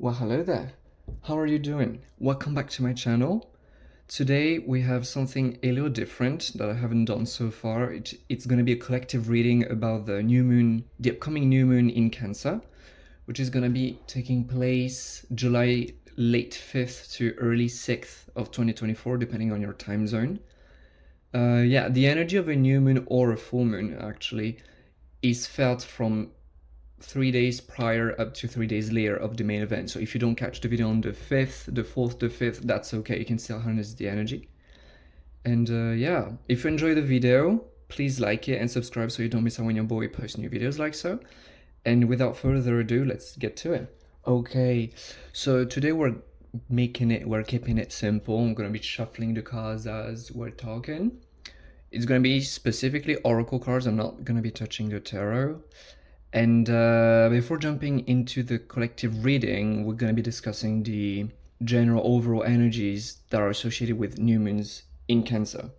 Well, hello there. How are you doing? Welcome back to my channel. Today we have something a little different that I haven't done so far. It's going to be a collective reading about the new moon, the upcoming new moon in Cancer, which is going to be taking place July late 5th to early 6th of 2024, depending on your time zone. Yeah, the energy of a new moon or a full moon actually is felt from 3 days prior up to 3 days later of the main event. So if you don't catch the video on the 5th, the 4th, the 5th, that's okay. You can still harness the energy. And yeah, if you enjoy the video, please like it and subscribe so you don't miss out when your boy posts new videos like so. And without further ado, let's get to it. Okay, so today we're keeping it simple. I'm gonna be shuffling the cards as we're talking. It's gonna be specifically oracle cards. I'm not gonna be touching the tarot. And before jumping into the collective reading, we're going to be discussing the general overall energies that are associated with new moons in Cancer.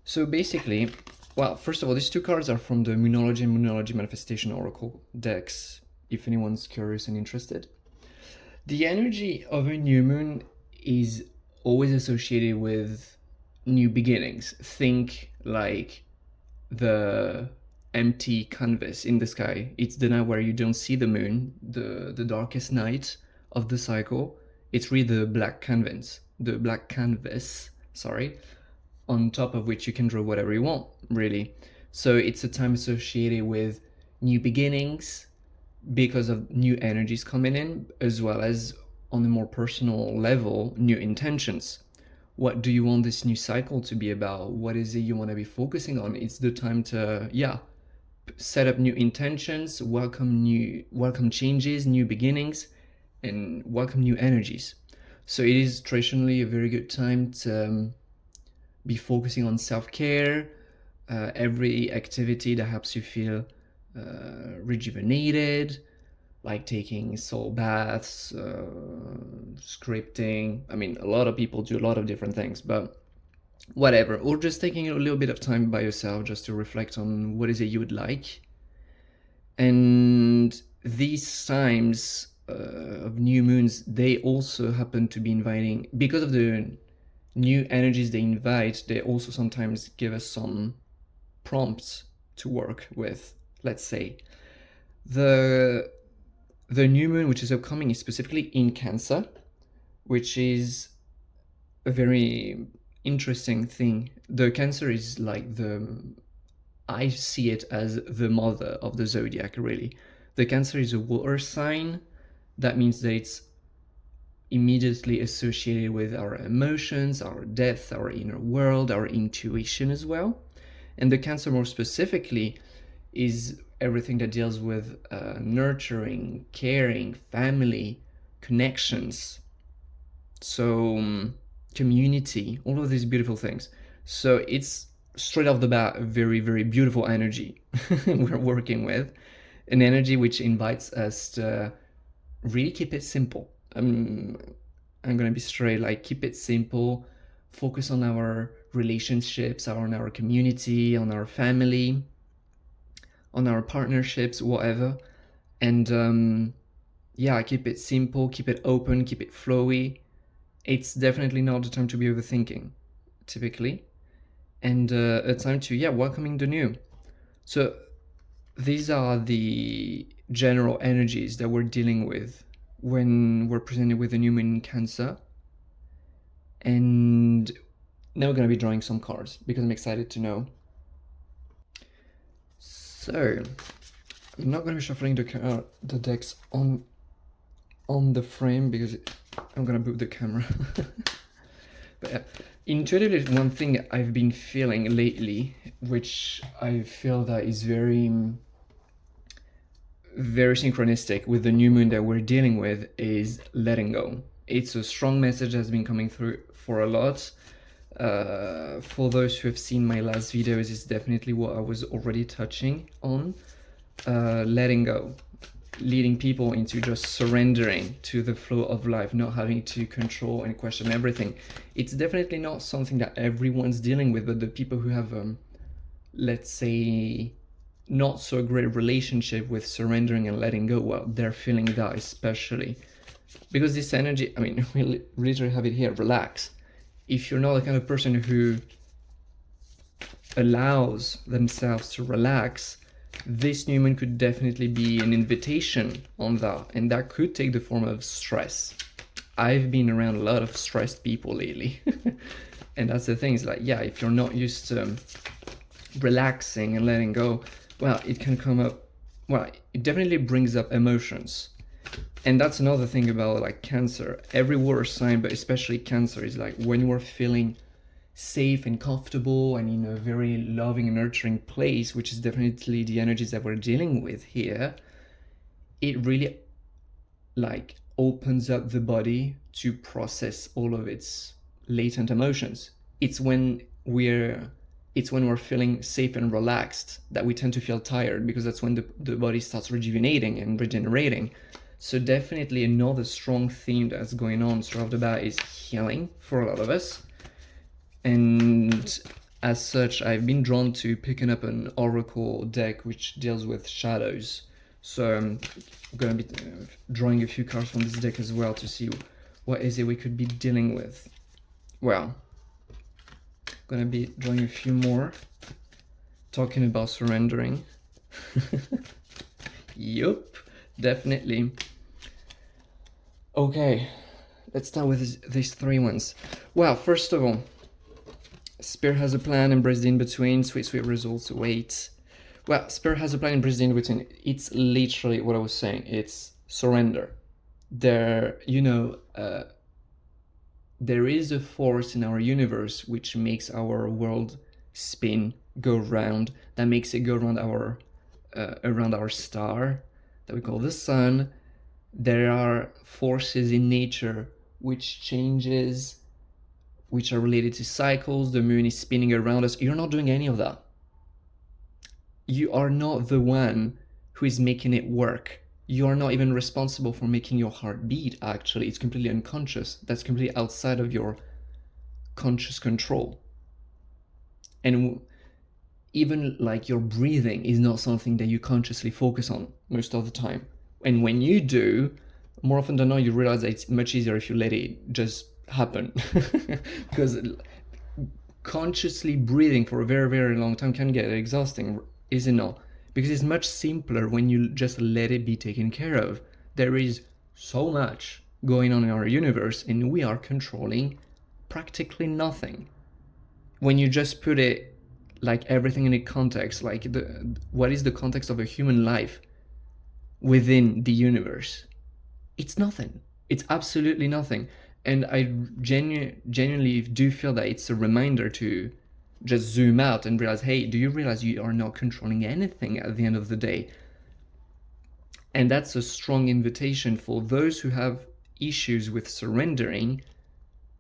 So basically, well, first of all, these two cards are from the Moonology and Moonology Manifestation Oracle decks, if anyone's curious and interested. The energy of a new moon is always associated with new beginnings. Think like the empty canvas in the sky. It's the night where you don't see the moon, the darkest night of the cycle. It's really the black canvas, sorry, on top of which you can draw whatever you want, really. So it's a time associated with new beginnings because of new energies coming in, as well as on a more personal level, new intentions. What do you want this new cycle to be about? What is it you want to be focusing on? It's the time to, yeah, set up new intentions, welcome changes, new beginnings, and welcome new energies. So it is traditionally a very good time to be focusing on self-care, every activity that helps you feel rejuvenated, like taking soul baths, scripting. I mean, a lot of people do a lot of different things, but whatever, or just taking a little bit of time by yourself just to reflect on what is it you would like. And these times of new moons, they also happen to be inviting, because of the new energies they invite, they also sometimes give us some prompts to work with. Let's say the new moon, which is upcoming, is specifically in Cancer, which is a very interesting thing. The Cancer is like I see it as the mother of the zodiac, really. The Cancer is a water sign. That means that it's immediately associated with our emotions, our depth, our inner world, our intuition as well. And the Cancer more specifically is everything that deals with nurturing, caring, family, connections, so community, all of these beautiful things. So it's straight off the bat a very, very beautiful energy we're working with, an energy which invites us to really keep it simple. I'm gonna be straight, like, keep it simple, focus on our relationships, on our community, on our family, on our partnerships, whatever. And yeah, keep it simple, keep it open, keep it flowy. It's definitely not the time to be overthinking, typically, and a time to, yeah, welcoming the new. So these are the general energies that we're dealing with when we're presented with the new moon in Cancer. And now we're going to be drawing some cards because I'm excited to know. So I'm not going to be shuffling the decks on the frame because I'm going to move the camera. But yeah, intuitively, one thing I've been feeling lately, which I feel that is very, very synchronistic with the new moon that we're dealing with, is letting go. It's a strong message that's been coming through for a lot. For those who have seen my last videos, it's definitely what I was already touching on. Letting go, leading people into just surrendering to the flow of life, not having to control and question everything. It's definitely not something that everyone's dealing with, but the people who have, let's say, not so great relationship with surrendering and letting go, well, they're feeling that especially. because this energy, I mean, we literally have it here, relax. If you're not the kind of person who allows themselves to relax, this new moon could definitely be an invitation on that, and that could take the form of stress. I've been around a lot of stressed people lately. And that's the thing, is like, yeah, if you're not used to relaxing and letting go, well, it can come up, well, it definitely brings up emotions. And that's another thing about like Cancer. Every water sign, but especially Cancer, is like when you're feeling safe and comfortable and in a very loving and nurturing place, which is definitely the energies that we're dealing with here, it really like opens up the body to process all of its latent emotions. It's when we're feeling safe and relaxed that we tend to feel tired, because that's when the body starts rejuvenating and regenerating. So definitely another strong theme that's going on throughout the bat is healing for a lot of us. And as such, I've been drawn to picking up an oracle deck which deals with shadows. So I'm going to be drawing a few cards from this deck as well to see what is it we could be dealing with. Well, I'm going to be drawing a few more, talking about surrendering. Yup, definitely. Okay, let's start with these three ones. Well, first of all, Spirit has a plan, embrace the in-between, sweet, sweet results await. Well, Spirit has a plan, embrace the in-between. It's literally what I was saying. It's surrender. There is a force in our universe which makes our world spin, go round, that makes it go around our star that we call the sun. There are forces in nature which are related to cycles. The moon is spinning around us. You're not doing any of that. You are not the one who is making it work. You are not even responsible for making your heart beat, actually. It's completely unconscious. That's completely outside of your conscious control. And even like your breathing is not something that you consciously focus on most of the time. And when you do, more often than not, you realize that it's much easier if you let it just happen. Because consciously breathing for a very, very long time can get exhausting, is it not? Because it's much simpler when you just let it be taken care of. There is so much going on in our universe, and we are controlling practically nothing. When you just put it like everything in a context, like what is the context of a human life within the universe? It's nothing. It's absolutely nothing. And I genuinely do feel that it's a reminder to just zoom out and realize, hey, do you realize you are not controlling anything at the end of the day? And that's a strong invitation for those who have issues with surrendering.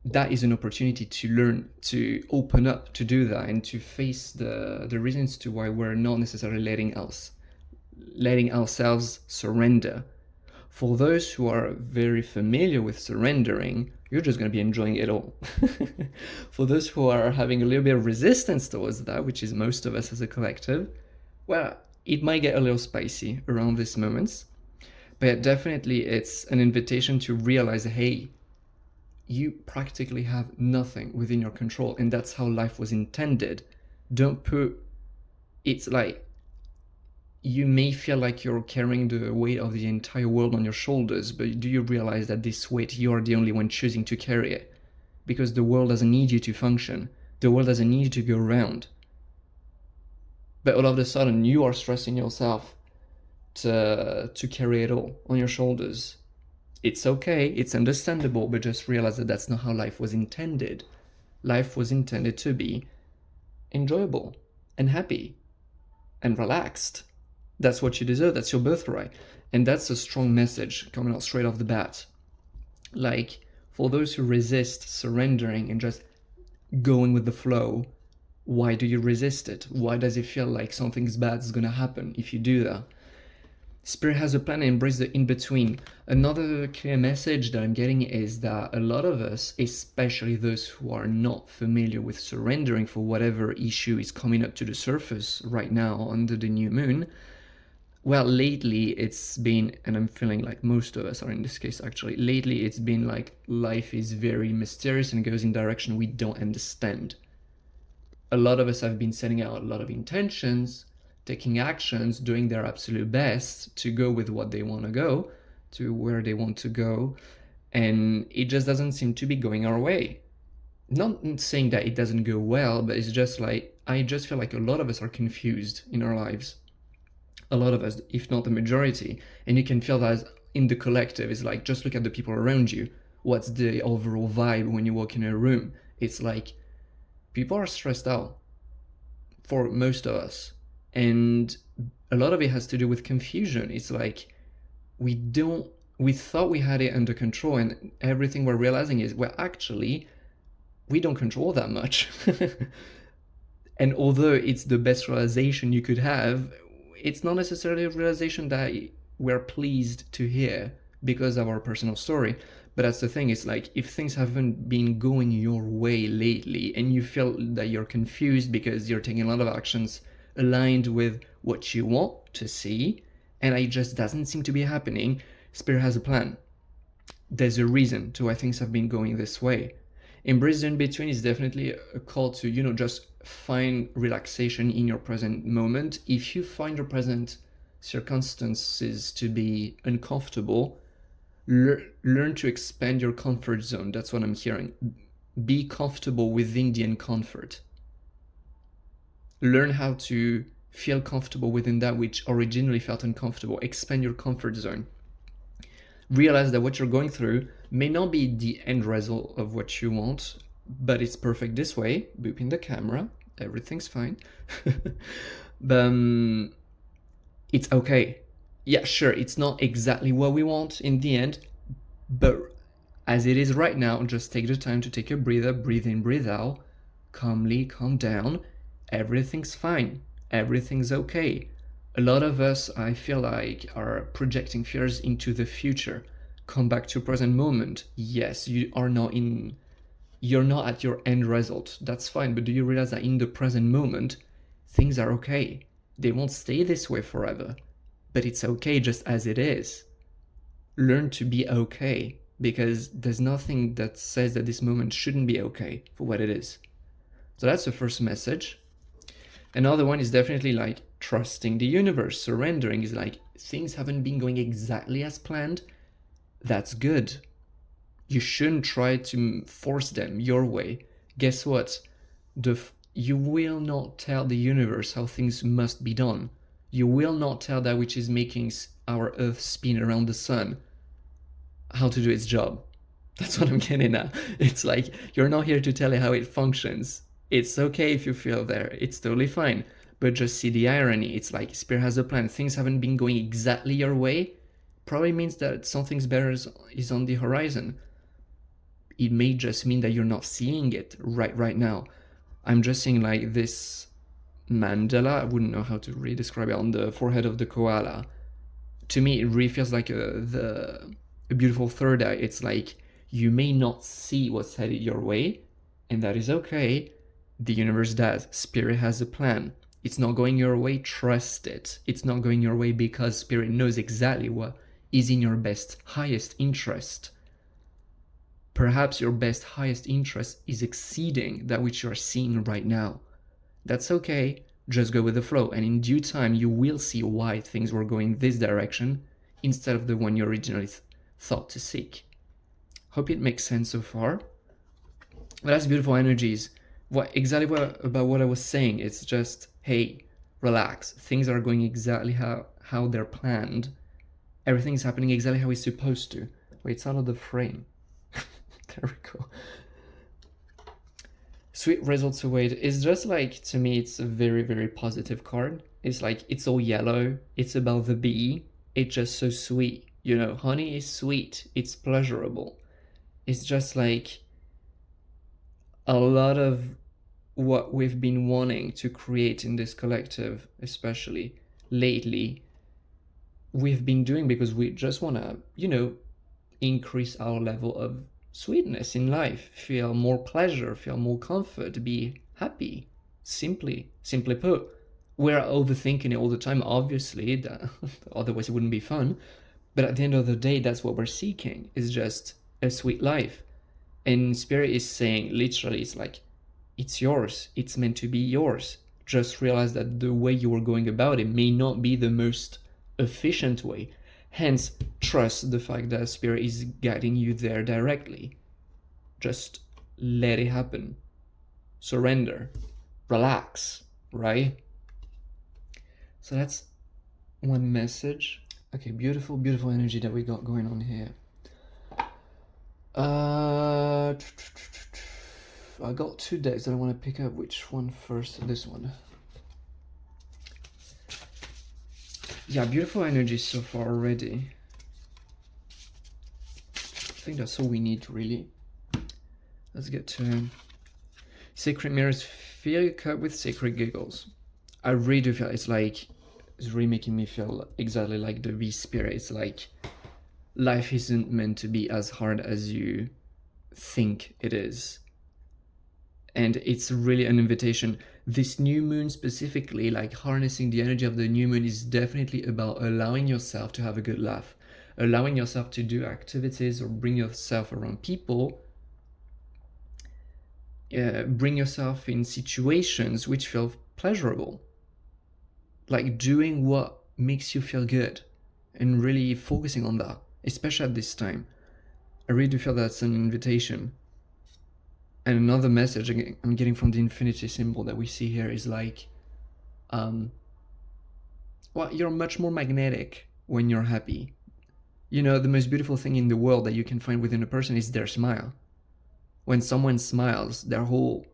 That is an opportunity to learn, to open up, to do that, and to face the reasons to why we're not necessarily letting ourselves surrender. For those who are very familiar with surrendering, you're just going to be enjoying it all. For those who are having a little bit of resistance towards that, which is most of us as a collective, well, it might get a little spicy around these moments. But definitely it's an invitation to realize, hey, you practically have nothing within your control, and that's how life was intended. It's like, you may feel like you're carrying the weight of the entire world on your shoulders, but do you realize that this weight, you are the only one choosing to carry it? Because the world doesn't need you to function. The world doesn't need you to go around. But all of a sudden, you are stressing yourself to carry it all on your shoulders. It's okay, it's understandable, but just realize that that's not how life was intended. Life was intended to be enjoyable and happy and relaxed. That's what you deserve. That's your birthright. And that's a strong message coming out straight off the bat. Like, for those who resist surrendering and just going with the flow, why do you resist it? Why does it feel like something's bad is going to happen if you do that? Spirit has a plan and embrace the in-between. Another clear message that I'm getting is that a lot of us, especially those who are not familiar with surrendering for whatever issue is coming up to the surface right now under the new moon, Well, lately it's been, and I'm feeling like most of us are in this case actually, lately it's been like life is very mysterious and goes in direction we don't understand. A lot of us have been setting out a lot of intentions, taking actions, doing their absolute best to go with what they want to go, to where they want to go, and it just doesn't seem to be going our way. Not saying that it doesn't go well, but it's just like, I just feel like a lot of us are confused in our lives. A lot of us, if not the majority, and you can feel that in the collective. It's like, just look at the people around you. What's the overall vibe when you walk in a room? It's like people are stressed out for most of us, and a lot of it has to do with confusion. It's like we thought we had it under control, and everything we're realizing is, well, actually we don't control that much. And although it's the best realization you could have, it's not necessarily a realization that we're pleased to hear because of our personal story. But that's the thing, it's like, if things haven't been going your way lately and you feel that you're confused because you're taking a lot of actions aligned with what you want to see, and it just doesn't seem to be happening, Spirit has a plan. There's a reason to why things have been going this way. Embrace the in-between is definitely a call to, just find relaxation in your present moment. If you find your present circumstances to be uncomfortable, learn to expand your comfort zone. That's what I'm hearing. Be comfortable within the uncomfort. Learn how to feel comfortable within that which originally felt uncomfortable. Expand your comfort zone. Realize that what you're going through may not be the end result of what you want, but it's perfect this way. Booping the camera, everything's fine. But it's okay. Yeah, sure, it's not exactly what we want in the end, but as it is right now, just take the time to take a breather, breathe in, breathe out, calmly, calm down. Everything's fine. Everything's okay. A lot of us, I feel like, are projecting fears into the future. Come back to present moment. Yes, you're not at your end result. That's fine, but do you realize that in the present moment, things are okay? They won't stay this way forever, but it's okay just as it is. Learn to be okay, because there's nothing that says that this moment shouldn't be okay for what it is. So that's the first message. Another one is definitely like trusting the universe. Surrendering is like, things haven't been going exactly as planned. That's good. You shouldn't try to force them your way. Guess what? You will not tell the universe how things must be done. You will not tell that which is making our earth spin around the sun how to do its job. That's what I'm getting at. It's like, you're not here to tell it how it functions. It's okay if you feel there. It's totally fine. But just see the irony. It's like, Spirit has a plan. Things haven't been going exactly your way. Probably means that something better is on the horizon. It may just mean that you're not seeing it right now. I'm just seeing like this mandala. I wouldn't know how to really describe it, on the forehead of the koala. To me, it really feels like a beautiful third eye. It's like, you may not see what's headed your way, and that is okay. The universe does. Spirit has a plan. It's not going your way, trust it. It's not going your way because Spirit knows exactly what is in your best, highest interest. Perhaps your best, highest interest is exceeding that which you are seeing right now. That's okay. Just go with the flow, and in due time you will see why things were going this direction instead of the one you originally thought to seek. Hope it makes sense so far. But that's beautiful energies. About what I was saying. It's just, hey, relax. Things are going exactly how they're planned. Everything's happening exactly how it's supposed to. Wait, it's out of the frame. There we go. Sweet results await. It's just like, to me, it's a very, very positive card. It's like, it's all yellow. It's about the bee. It's just so sweet. Honey is sweet. It's pleasurable. It's just like a lot of what we've been wanting to create in this collective, especially lately, we've been doing because we just want to, increase our level of sweetness in life, feel more pleasure, feel more comfort, be happy. Simply put, we're overthinking it all the time, obviously, otherwise it wouldn't be fun. But at the end of the day, that's what we're seeking, is just a sweet life. And Spirit is saying, literally, it's like, it's yours. It's meant to be yours. Just realize that the way you are going about it may not be the most efficient way. Hence, trust the fact that Spirit is guiding you there directly. Just let it happen. Surrender. Relax, right? So that's one message. Okay, beautiful, beautiful energy that we got going on here. I got two decks that I want to pick up. Which one first? This one. Yeah, beautiful energy so far already. I think that's all we need, really. Let's get to Sacred Mirrors. Fill your cup with sacred giggles. I really do feel it's really making me feel exactly like the Beast Spirit. It's like life isn't meant to be as hard as you think it is. And it's really an invitation. This new moon specifically, like harnessing the energy of the new moon, is definitely about allowing yourself to have a good laugh, allowing yourself to do activities or bring yourself around people, bring yourself in situations which feel pleasurable, like doing what makes you feel good and really focusing on that, especially at this time. I really do feel that's an invitation. And another message I'm getting from the infinity symbol that we see here is like, well, you're much more magnetic when you're happy. You know, the most beautiful thing in the world that you can find within a person is their smile. When someone smiles, their whole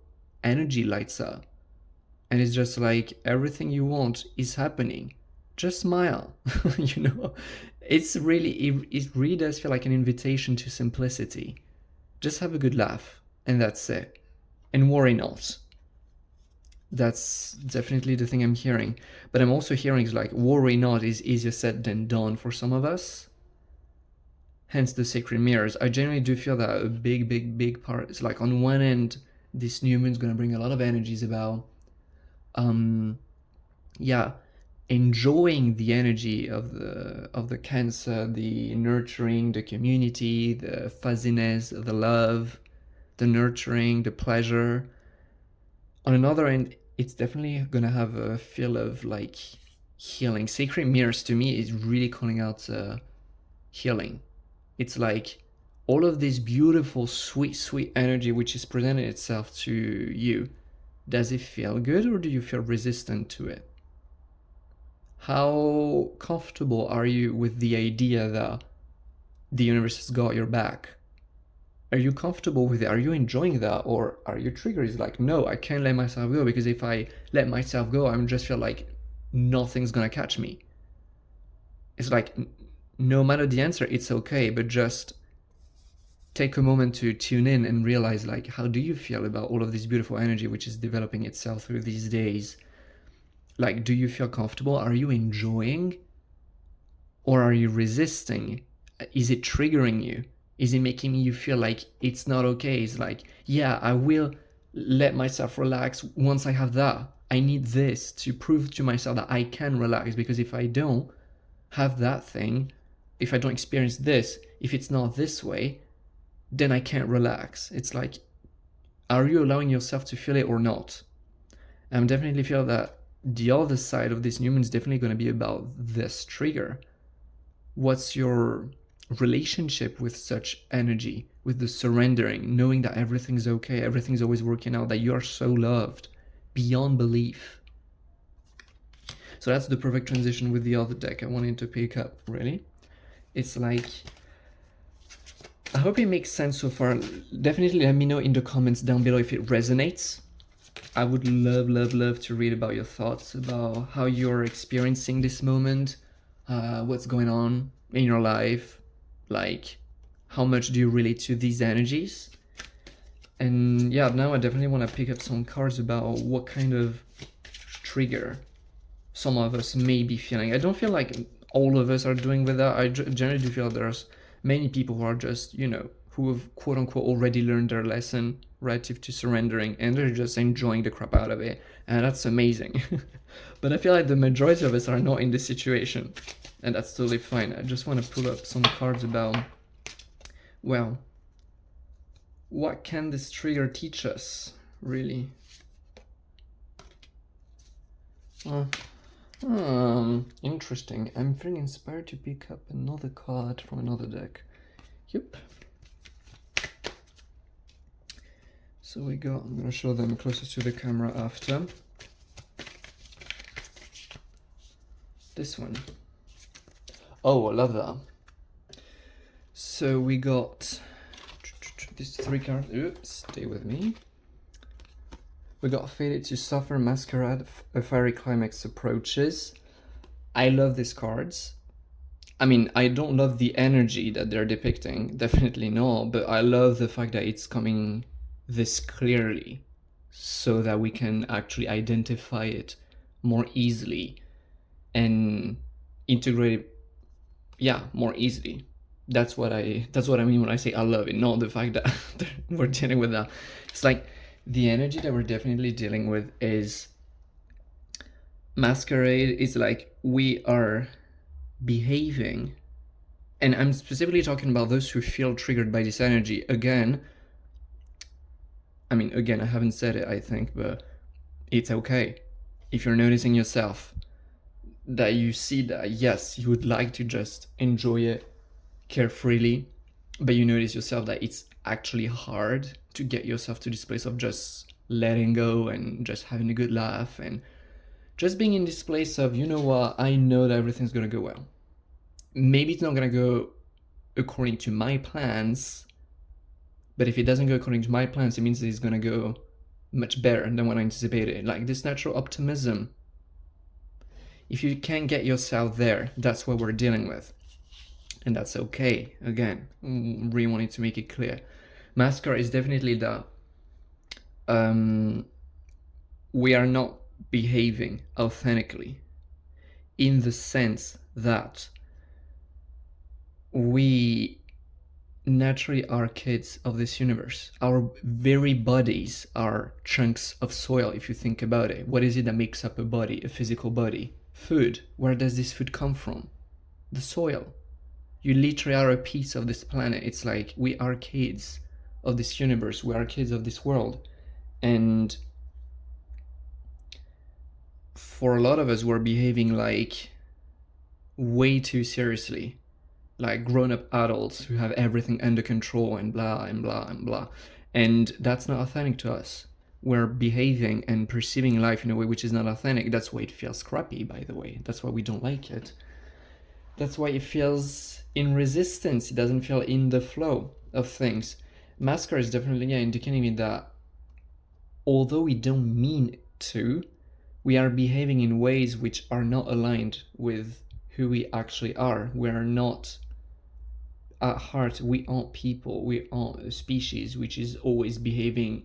energy lights up. And it's just like everything you want is happening. Just smile. You know, it really does feel like an invitation to simplicity. Just have a good laugh. And that's it. And worry not. That's definitely the thing I'm hearing. But I'm also hearing is like, worry not is easier said than done for some of us. Hence the sacred mirrors. I generally do feel that a big part is like, on one end, this new moon's gonna bring a lot of energies about, enjoying the energy of the Cancer, the nurturing, the community, the fuzziness, the love, the nurturing, the pleasure. On another end, it's definitely gonna have a feel of like healing. Sacred mirrors to me is really calling out healing. It's like all of this beautiful, sweet energy which is presenting itself to you. Does it feel good, or do you feel resistant to it? How comfortable are you with the idea that the universe has got your back? Are you comfortable with it? Are you enjoying that? Or are you triggered? It's like, no, I can't let myself go, because if I let myself go, I'm just feel like nothing's gonna catch me. It's like, no matter the answer, it's okay, but just take a moment to tune in and realize, like, how do you feel about all of this beautiful energy which is developing itself through these days? Like, do you feel comfortable? Are you enjoying? Or are you resisting? Is it triggering you? Is it making you feel like it's not okay? It's like, yeah, I will let myself relax once I have that. I need this to prove to myself that I can relax, because if I don't have that thing, if I don't experience this, if it's not this way, then I can't relax. It's like, are you allowing yourself to feel it or not? I'm definitely feel that the other side of this new moon is definitely going to be about this trigger. What's your relationship with such energy, with the surrendering, knowing that everything's okay, everything's always working out, that you are so loved beyond belief? So that's the perfect transition with the other deck I wanted to pick up, really. It's like, I hope it makes sense so far. Definitely let me know in the comments down below if it resonates. I would love to read about your thoughts, about how you're experiencing this moment, what's going on in your life, like how much do you relate to these energies. And yeah, now I definitely want to pick up some cards about what kind of trigger some of us may be feeling. I don't feel like all of us are doing with that. I generally do feel there's many people who are just, you know, who have quote unquote already learned their lesson, relative to surrendering, and they're just enjoying the crap out of it, and that's amazing. But I feel like the majority of us are not in this situation, and that's totally fine. I just want to pull up some cards about, well, what can this trigger teach us, really? Interesting. I'm feeling inspired to pick up another card from another deck. Yep. So we got, I'm going to show them closer to the camera after. This one. Oh, I love that. So we got these 3 cards. Oops, stay with me. We got Fated to Suffer, Masquerade, A Fiery Climax Approaches. I love these cards. I mean, I don't love the energy that they're depicting, definitely no, but I love the fact that it's coming this clearly so that we can actually identify it more easily and integrate it, yeah, more easily. That's what I mean when I say I love it, not the fact that we're dealing with that. It's like the energy that we're definitely dealing with is Masquerade is like we are behaving, and I'm specifically talking about those who feel triggered by this energy. Again, I mean, again, I haven't said it, I think, but it's okay. If you're noticing yourself that you see that, yes, you would like to just enjoy it carefreely, but you notice yourself that it's actually hard to get yourself to this place of just letting go and just having a good laugh and just being in this place of, you know what, I know that everything's gonna go well. Maybe it's not gonna go according to my plans, but if it doesn't go according to my plans, it means that it's gonna go much better than what I anticipated. Like this natural optimism. If you can't get yourself there, that's what we're dealing with. And that's okay. Again, really wanted to make it clear. Masquerade is definitely that we are not behaving authentically, in the sense that we naturally are kids of this universe. Our very bodies are chunks of soil, if you think about it. What is it that makes up a body, a physical body? Food. Where does this food come from? The soil. You literally are a piece of this planet. It's like we are kids of this universe. We are kids of this world. And for a lot of us, we're behaving like way too seriously, like grown-up adults who have everything under control and blah and blah and blah. And that's not authentic to us. We're behaving and perceiving life in a way which is not authentic. That's why it feels crappy, by the way. That's why we don't like it. That's why it feels in resistance. It doesn't feel in the flow of things. Masquerade is definitely indicating me that although we don't mean to, we are behaving in ways which are not aligned with who we actually are. We are not, at heart, we aren't people. We aren't a species which is always behaving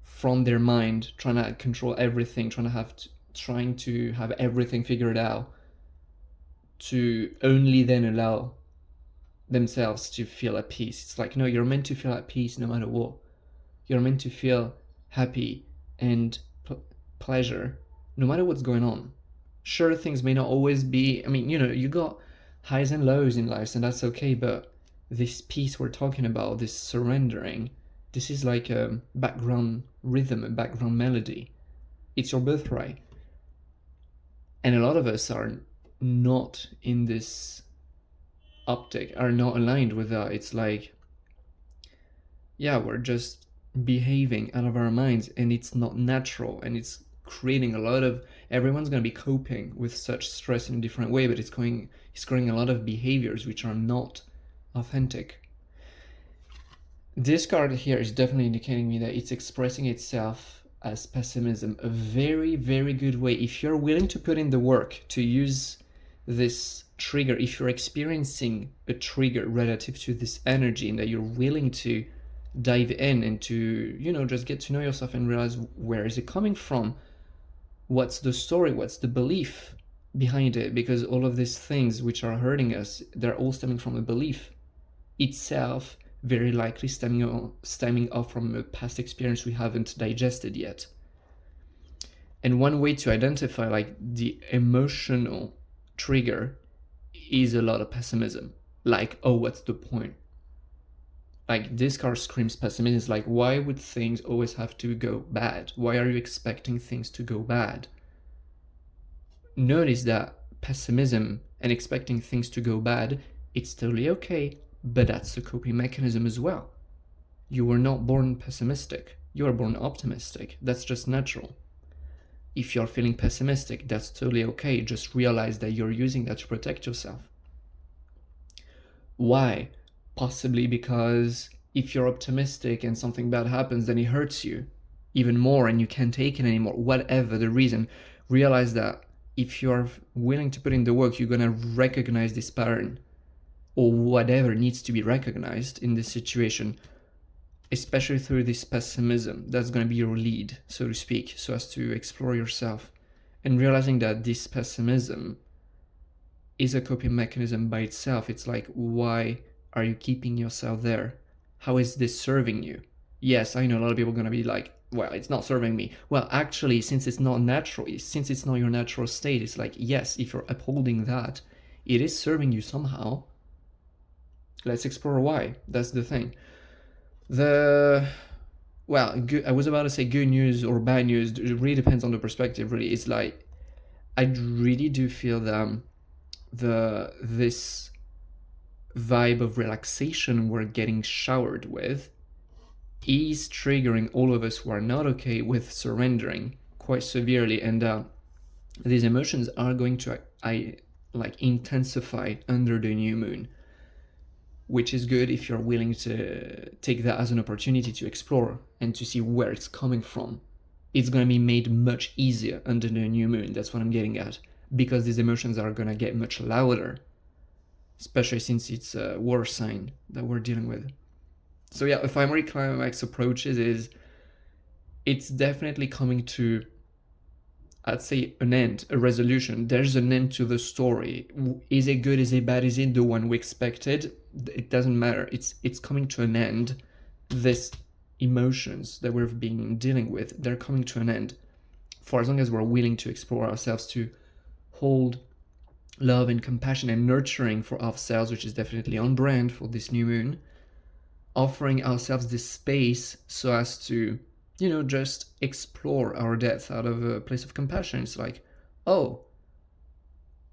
from their mind, trying to control everything, trying to have everything figured out, to only then allow themselves to feel at peace. It's like, no, you're meant to feel at peace no matter what. You're meant to feel happy and pleasure no matter what's going on. Sure, things may not always be, I mean, you got highs and lows in life, and that's okay, but this peace we're talking about, this surrendering, this is like a background rhythm, a background melody. It's your birthright. And a lot of us are not in this optic, are not aligned with that. It's like, yeah, we're just behaving out of our minds, and it's not natural, and it's creating a lot of, everyone's going to be coping with such stress in a different way, but it's creating a lot of behaviors which are not authentic. This card here is definitely indicating me that it's expressing itself as pessimism, a very, very good way. If you're willing to put in the work to use this trigger, if you're experiencing a trigger relative to this energy, and that you're willing to dive in and to, just get to know yourself and realize, where is it coming from? What's the story? What's the belief behind it? Because all of these things which are hurting us, they're all stemming from a belief itself very likely stemming off from a past experience we haven't digested yet. And one way to identify like the emotional trigger is a lot of pessimism. Like, oh, what's the point? Like, this card screams pessimism. It's like, why would things always have to go bad? Why are you expecting things to go bad? Notice that pessimism and expecting things to go bad, it's totally okay, but that's a coping mechanism as well. You were not born pessimistic. You are born optimistic. That's just natural. If you're feeling pessimistic, that's totally okay. Just realize that you're using that to protect yourself. Why? Possibly because if you're optimistic and something bad happens, then it hurts you even more and you can't take it anymore. Whatever the reason, realize that if you're willing to put in the work, you're gonna recognize this pattern or whatever needs to be recognized in this situation, especially through this pessimism. That's gonna be your lead, so to speak, so as to explore yourself and realizing that this pessimism is a coping mechanism by itself. It's like, why are you keeping yourself there? How is this serving you? Yes, I know a lot of people are going to be like, well, it's not serving me. Well, actually, since it's not natural, since it's not your natural state, it's like, yes, if you're upholding that, it is serving you somehow. Let's explore why. That's the thing. I was about to say good news or bad news. It really depends on the perspective, really. It's like, I really do feel that this vibe of relaxation we're getting showered with is triggering all of us who are not okay with surrendering quite severely, and these emotions are going to intensify under the new moon, which is good if you're willing to take that as an opportunity to explore and to see where it's coming from. It's going to be made much easier under the new moon. That's what I'm getting at, because these emotions are going to get much louder, especially since it's a war sign that we're dealing with. So yeah, if Ephemeral Climax approaches it's definitely coming to, I'd say, an end, a resolution. There's an end to the story. Is it good? Is it bad? Is it the one we expected? It doesn't matter. It's coming to an end. This emotions that we've been dealing with, they're coming to an end. For as long as we're willing to explore ourselves, to hold love and compassion and nurturing for ourselves, which is definitely on brand for this new moon, offering ourselves this space so as to, just explore our depth out of a place of compassion. It's like, oh,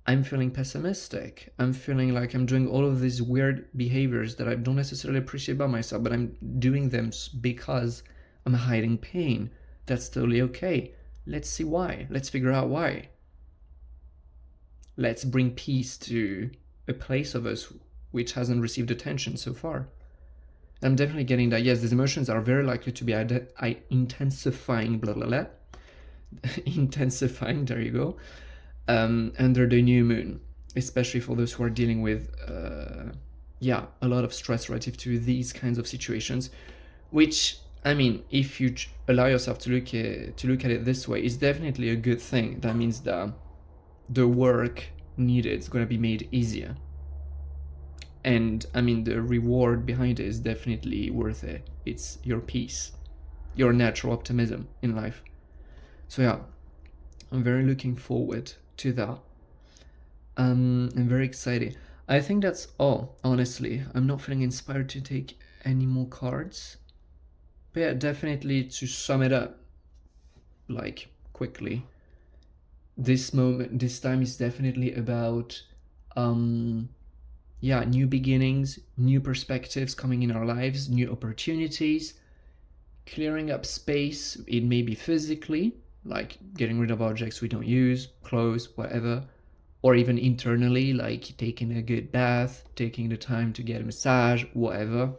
I'm feeling pessimistic. I'm feeling like I'm doing all of these weird behaviors that I don't necessarily appreciate about myself, but I'm doing them because I'm hiding pain. That's totally okay. Let's see why. Let's figure out why. Let's bring peace to a place of us which hasn't received attention so far. I'm definitely getting that, yes, these emotions are very likely to be intensifying, intensifying, there you go, under the new moon, especially for those who are dealing with, a lot of stress relative to these kinds of situations, which, I mean, if you allow yourself to look at it this way, is definitely a good thing. That means that the work needed is going to be made easier. And I mean, the reward behind it is definitely worth it. It's your peace, your natural optimism in life. So yeah, I'm very looking forward to that. I'm very excited. I think that's all, honestly. I'm not feeling inspired to take any more cards. But yeah, definitely to sum it up, like, quickly, this time is definitely about new beginnings, new perspectives coming in our lives, new opportunities, clearing up space. It may be physically, like getting rid of objects we don't use, clothes, whatever, or even internally, like taking a good bath, taking the time to get a massage, whatever,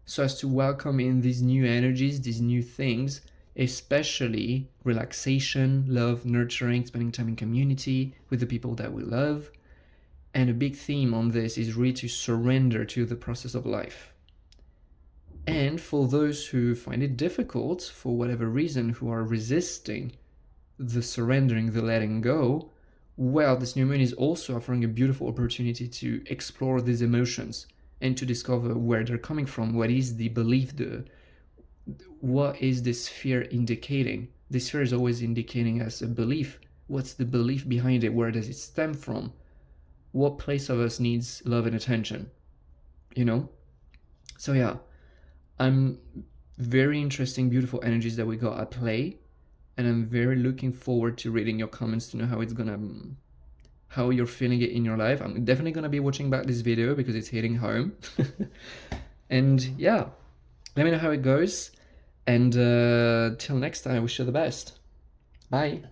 so as to welcome in these new energies, these new things, especially relaxation, love, nurturing, spending time in community with the people that we love. And a big theme on this is really to surrender to the process of life. And for those who find it difficult, for whatever reason, who are resisting the surrendering, the letting go, well, this new moon is also offering a beautiful opportunity to explore these emotions and to discover where they're coming from. What is the belief, what is this fear indicating? This fear is always indicating us a belief. What's the belief behind it? Where does it stem from? What place of us needs love and attention? You know? So yeah, I'm very interesting, beautiful energies that we got at play, and I'm very looking forward to reading your comments to know how it's gonna, how you're feeling it in your life. I'm definitely gonna be watching back this video because it's hitting home. And yeah, let me know how it goes. And till next time, I wish you the best. Bye.